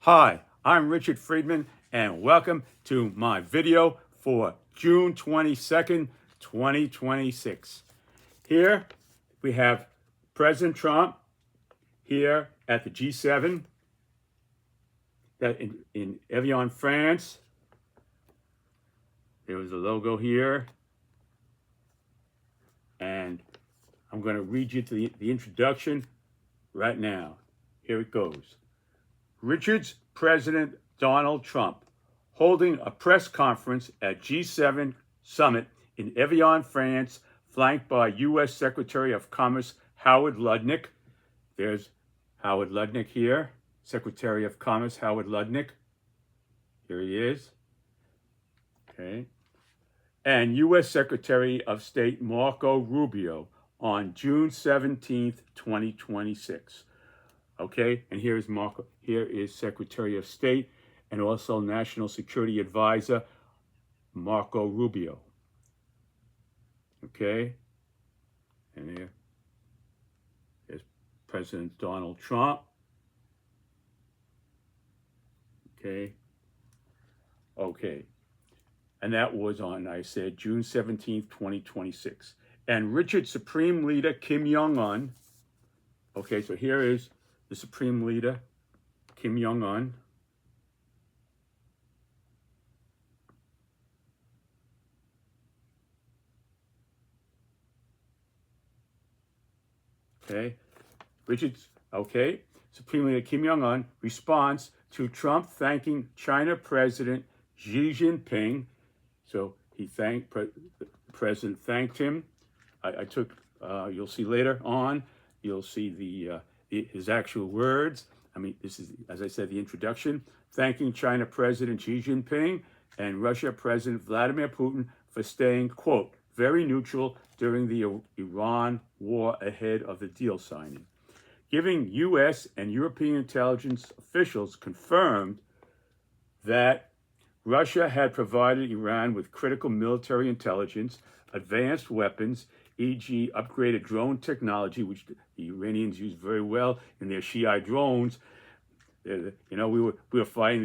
Hi, I'm Richard Friedman, and welcome to my video for June 22nd, 2026. Here we have President Trump here at the G7 in Evian, France. There was a logo here, and I'm going to read you to the introduction right now. Here it goes. Richard's President Donald Trump holding a press conference at G7 summit in Evian, France, flanked by U.S. Secretary of Commerce Howard Lutnick. There's Howard Lutnick here, Secretary of Commerce Howard Lutnick. Here he is. Okay. And U.S. Secretary of State Marco Rubio on June 17th, 2026. Okay, and here is Secretary of State and also National Security Advisor Marco Rubio. Okay, and here's President Donald Trump. Okay, and that was on, I said, June 17th, 2026. And Richard Supreme Leader Kim Jong-un. Okay, so here is the Supreme Leader, Kim Jong-un. Okay, Supreme Leader Kim Jong-un responds to Trump thanking China President Xi Jinping. So the President thanked him. I took, you'll see later on, you'll see his actual words. I mean, this is, as I said, the introduction. Thanking China President Xi Jinping and Russia President Vladimir Putin for staying, quote, very neutral during the Iran war ahead of the deal signing. Giving U.S. and European intelligence officials confirmed that Russia had provided Iran with critical military intelligence, advanced weapons, e.g. upgraded drone technology, which the Iranians use very well in their Shiite drones. You know, we were fighting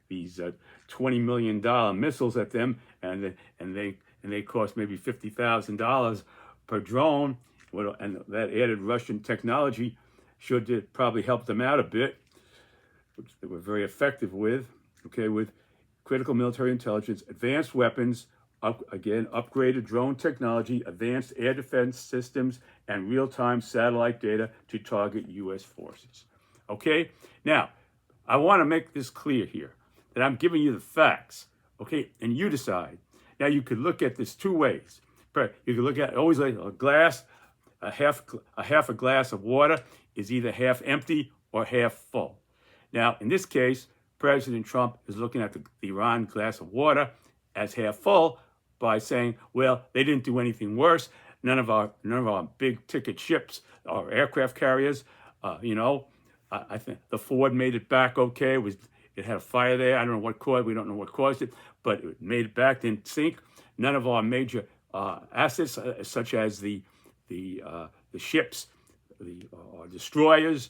these $20 million missiles at them, and they cost maybe $50,000 per drone. And that added Russian technology should probably help them out a bit, which they were very effective with. Okay, with critical military intelligence, advanced weapons, upgraded drone technology, advanced air defense systems, and real-time satellite data to target U.S. forces. Okay? Now, I want to make this clear here, that I'm giving you the facts, okay? And you decide. Now, you could look at this two ways. You could look at always like a glass, half a glass of water is either half empty or half full. Now, in this case, President Trump is looking at the Iran glass of water as half full, by saying, well, they didn't do anything worse. None of our big ticket ships or aircraft carriers, I think the Ford made it back okay. It had a fire there. I don't know what caused. We don't know what caused it, but it made it back. Didn't sink. None of our major assets, such as the ships, or destroyers,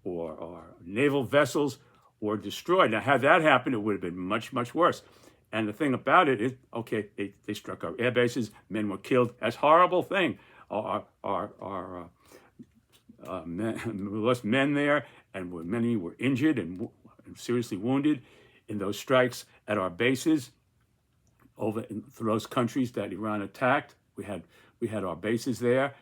or naval vessels, were destroyed. Now, had that happened, it would have been much, much worse. And the thing about it is, okay, they struck our air bases, men were killed. That's a horrible thing. We lost men there, and many were injured and seriously wounded in those strikes at our bases for those countries that Iran attacked. We had our bases there.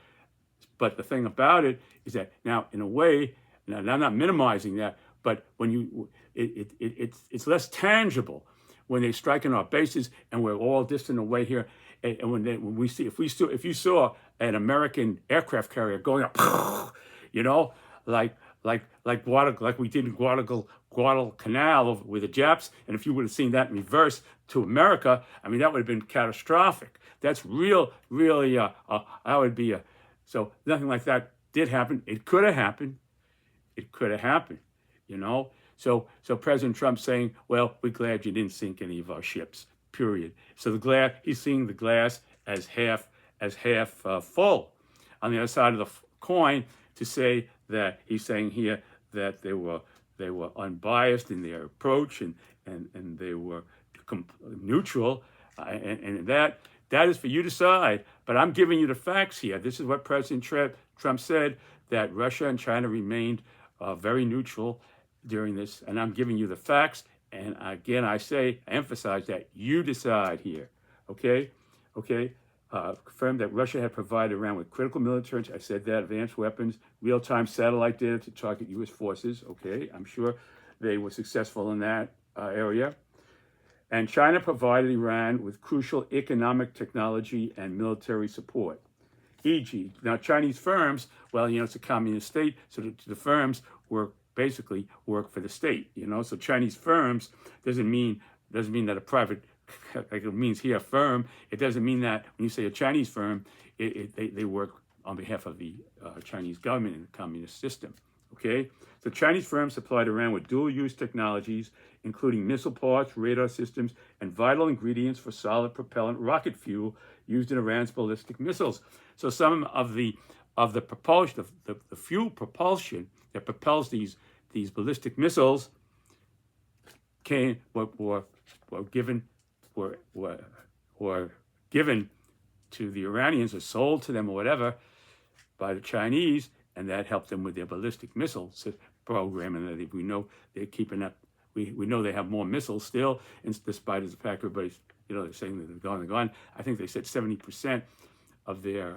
But the thing about it is that now, in a way, now I'm not minimizing that, but when it's less tangible when they strike in our bases and we're all distant away here, and when you saw an American aircraft carrier going up, like we did in Guadalcanal with the Japs, and if you would have seen that in reverse to America, I mean, that would have been catastrophic. That's really that would be so nothing like that did happen. It could have happened. So President Trump saying, well, we're glad you didn't sink any of our ships, period. So he's seeing the glass as half full. On the other side of the coin, to say that he's saying here that there were unbiased in their approach, and they were neutral, and that is for you to decide. But I'm giving you the facts here. This is what President Trump said, that Russia and China remained very neutral during this, and I'm giving you the facts. And again, I emphasize that you decide here. Okay. Confirmed that Russia had provided Iran with critical military, I said that, advanced weapons, real-time satellite data to target U.S. forces. Okay, I'm sure they were successful in that area. And China provided Iran with crucial economic, technology, and military support. E.g., now Chinese firms, well, it's a communist state, so the firms basically work for the state. So Chinese firms doesn't mean that a private, like it means here, firm. It doesn't mean that when you say a Chinese firm, they work on behalf of the Chinese government in the communist system. Okay, so Chinese firms supplied Iran with dual-use technologies, including missile parts, radar systems, and vital ingredients for solid propellant rocket fuel used in Iran's ballistic missiles. So some of the propulsion, the fuel propulsion that propels these ballistic missiles were given to the Iranians or sold to them or whatever by the Chinese, and that helped them with their ballistic missile program. And we know they're keeping up. We know they have more missiles still, despite the fact everybody's they're saying that they're gone. I think they said 70% of their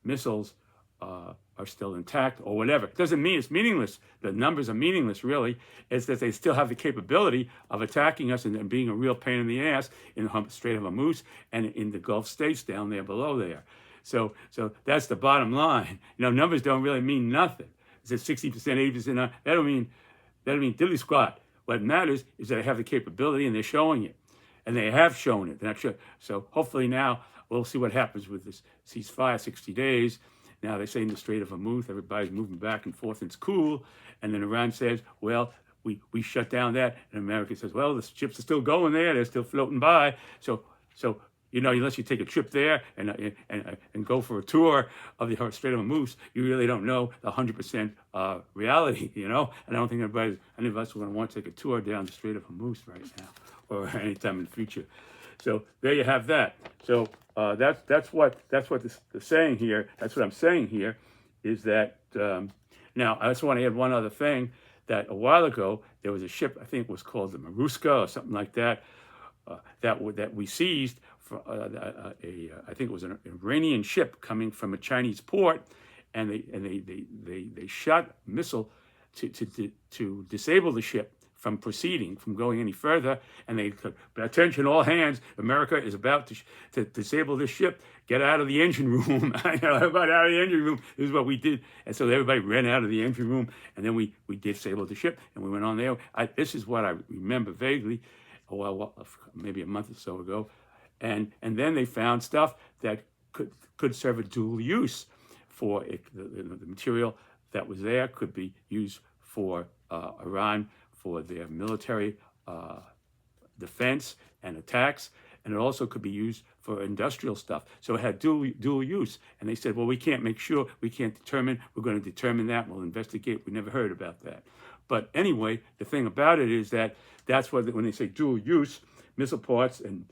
missiles are still intact or whatever. It doesn't mean it's meaningless. The numbers are meaningless, really. It's that they still have the capability of attacking us and being a real pain in the ass in the Strait of Hormuz and in the Gulf states down there below there. So that's the bottom line. Numbers don't really mean nothing. It's at 60%, 80%. That don't mean diddly squat. What matters is that they have the capability and they're showing it. And they have shown it. They're not sure. So hopefully now we'll see what happens with this ceasefire, 60 days. Now they say in the Strait of Hormuz, everybody's moving back and forth and it's cool. And then Iran says, well, we shut down that. And America says, well, the ships are still going there. They're still floating by. So unless you take a trip there and go for a tour of the Strait of Hormuz, you really don't know the 100% reality, And I don't think any of us are going to want to take a tour down the Strait of Hormuz right now or anytime in the future. So there you have that. So that's what the saying here. That's what I'm saying here, is that now I just want to add one other thing, that a while ago there was a ship, I think it was called the Maruska or something like that, that we seized. I think it was an Iranian ship coming from a Chinese port, and they shot a missile to disable the ship from going any further. And they said, attention, all hands, America is about to disable this ship. Get out of the engine room. Everybody out of the engine room. This is what we did. And so everybody ran out of the engine room, and then we disabled the ship, and we went on there. This is what I remember vaguely, maybe a month or so ago. And then they found stuff that could serve a dual use for it. The material that was there could be used for Iran for their military defense and attacks, and it also could be used for industrial stuff. So it had dual use. And they said, well, we can't determine. We're going to determine that. We'll investigate. We never heard about that. But anyway, the thing about it is that's what, when they say dual use, missile parts and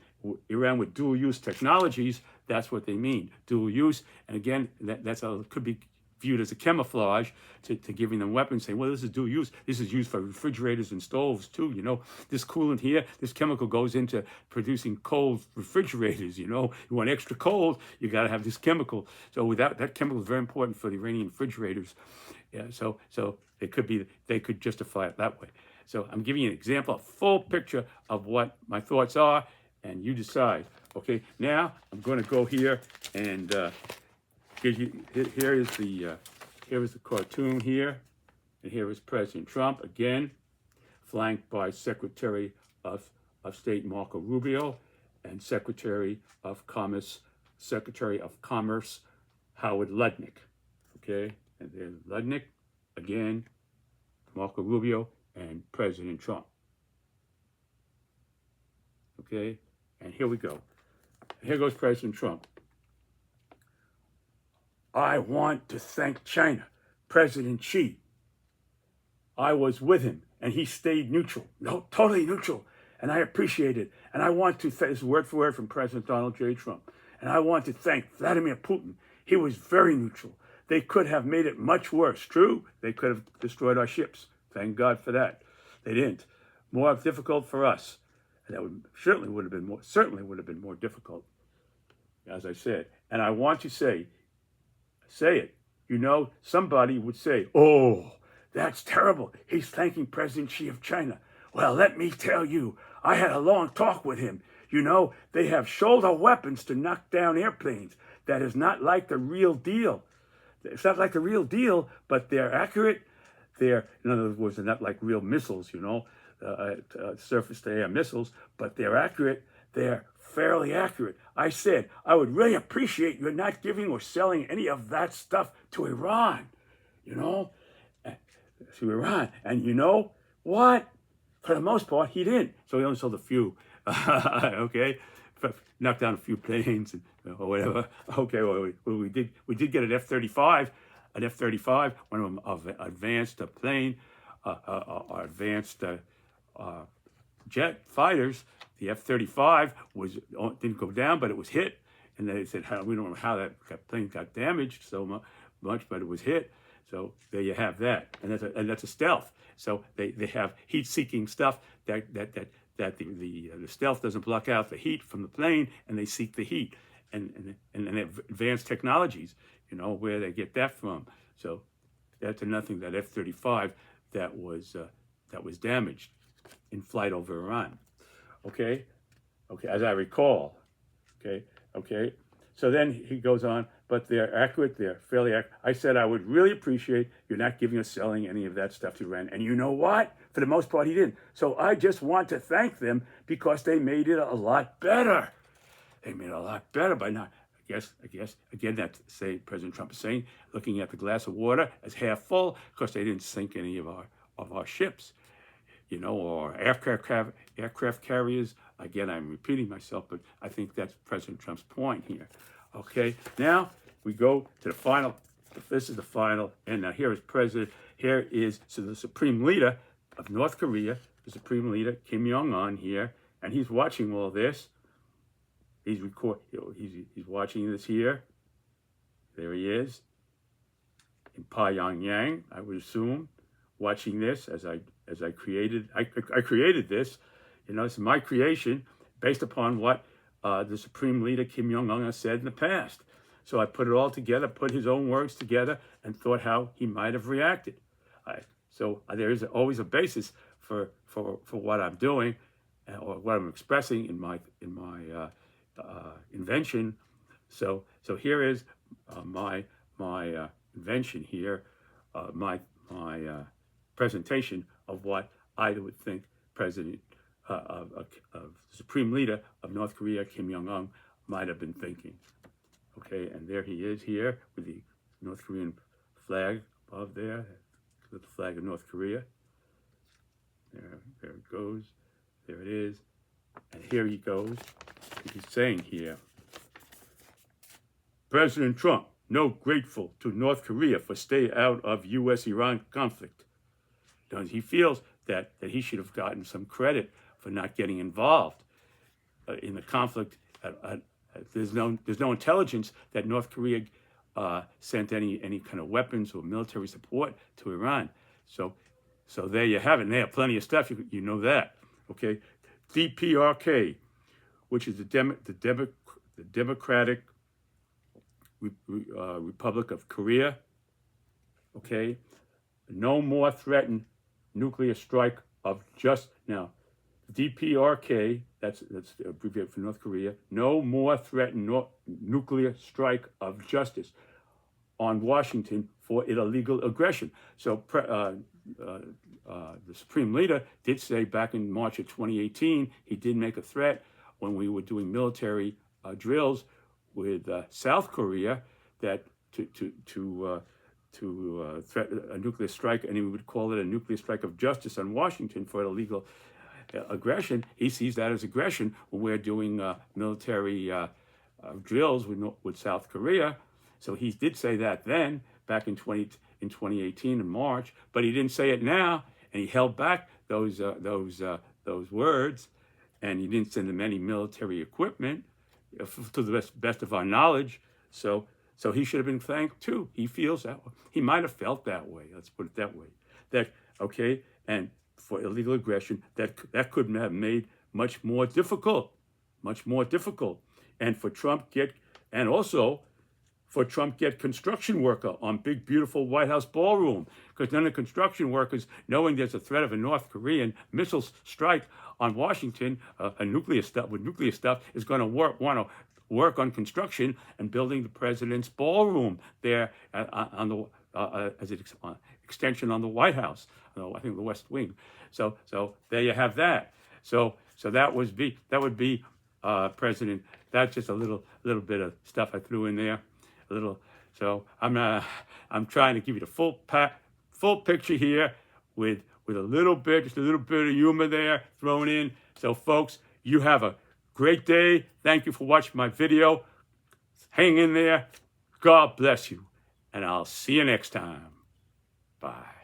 Iran with dual use technologies, that's what they mean, dual use. And again, that's how it could be viewed as a camouflage to giving them weapons, saying, well, this is dual use. This is used for refrigerators and stoves too. This coolant here, this chemical goes into producing cold refrigerators. You want extra cold, you got to have this chemical. So that chemical is very important for the Iranian refrigerators. Yeah, so they could justify it that way. So I'm giving you an example, a full picture of what my thoughts are, and you decide. Okay, now I'm going to go here and give you. Here is the cartoon here, and here is President Trump again, flanked by Secretary of State Marco Rubio and Secretary of Commerce Howard Lutnick. Okay, and there's Lutnick again, Marco Rubio, and President Trump. Okay, and here we go. Here goes President Trump. I want to thank China, President Xi, I was with him, and he stayed neutral, no, totally neutral, and I appreciate it. And I want to thank, this is word for word from President Donald J. Trump, and I want to thank Vladimir Putin. He was very neutral. They could have made it much worse. True, they could have destroyed our ships. Thank God for that. They didn't. More difficult for us. And that certainly would have been more difficult, as I said. And I want to say it. You know, somebody would say, "Oh, that's terrible. He's thanking President Xi of China." Well, let me tell you, I had a long talk with him. You know, they have shoulder weapons to knock down airplanes. That is not like the real deal. It's not like the real deal, but they're accurate. They're, in other words, they're not like real missiles, you know, surface-to-air missiles, but they're accurate. They're fairly accurate. I said, I would really appreciate you not giving or selling any of that stuff to Iran, you know, to Iran. And you know what? For the most part, he didn't. So he only sold a few, okay? Knocked down a few planes or whatever. Okay, well, we did get an F-35, one of them advanced plane, advanced jet fighters. The F-35 didn't go down, but it was hit. And they said, we don't know how that plane got damaged so much, but it was hit. So there you have that, and that's a stealth. So they have heat-seeking stuff that the stealth doesn't block out the heat from the plane, and they seek the heat, and advanced technologies, you know, where they get that from. So that's another thing, that F-35 that was damaged in flight over Iran. Okay, as I recall. Okay. So then he goes on, but they're accurate, they're fairly accurate. I said I would really appreciate you not giving or selling any of that stuff to Iran. And you know what? For the most part, he didn't. So I just want to thank them because they made it a lot better. They made it a lot better by not, I guess, again, that's President Trump is saying, looking at the glass of water as half full, because they didn't sink any of our ships, you know, or aircraft carriers. Again, I'm repeating myself, but I think that's President Trump's point here. Okay, now we go to the final. This is the final, and now here is the Supreme Leader of North Korea, the Supreme Leader Kim Jong-un here, and he's watching all this. He's watching this here. There he is in Pyongyang, I would assume, watching this as I created. I created this. You know, it's my creation based upon what the Supreme Leader Kim Jong-un has said in the past. So I put it all together, put his own words together, and thought how he might have reacted. So there is always a basis for what I'm doing or what I'm expressing in my invention. So here is my invention here, my presentation of what I would think President of the Supreme Leader of North Korea, Kim Jong-un, might have been thinking. Okay, and there he is here with the North Korean flag above there, the flag of North Korea. There it goes. There it is. And here he goes. He's saying here, President Trump, no grateful to North Korea for stay out of U.S.-Iran conflict. He feels that he should have gotten some credit for not getting involved in the conflict. There's no intelligence that North Korea sent any kind of weapons or military support to Iran. So there you have it. And they have plenty of stuff. You know that. Okay, DPRK, which is the Democratic Republic of Korea. Okay, no more threatened nuclear strike of just now. DPRK, that's abbreviated for North Korea. No more threatened nuclear strike of justice on Washington for illegal aggression. So the Supreme Leader did say back in March of 2018, he did make a threat when we were doing military drills with South Korea that to threaten a nuclear strike, and he would call it a nuclear strike of justice on Washington for illegal aggression. He sees that as aggression when we're doing military drills with South Korea. So he did say that then, back in in 2018 in March, but he didn't say it now, and he held back those words, and he didn't send them any military equipment, to the best of our knowledge. So he should have been thanked too. He feels that way. He might have felt that way. Let's put it that way. That okay, and for illegal aggression, that could have made much more difficult, and for Trump get construction worker on big, beautiful White House ballroom, because none of the construction workers, knowing there's a threat of a North Korean missile strike on Washington, nuclear stuff, is going to want to work on construction and building the president's ballroom there on the as an extension on the White House. I think the West Wing. So there you have that. So that would be President. That's just a little bit of stuff I threw in there. So I'm trying to give you the full picture here with just a little bit of humor there thrown in. So folks, you have a great day. Thank you for watching my video. Hang in there. God bless you, and I'll see you next time. Bye.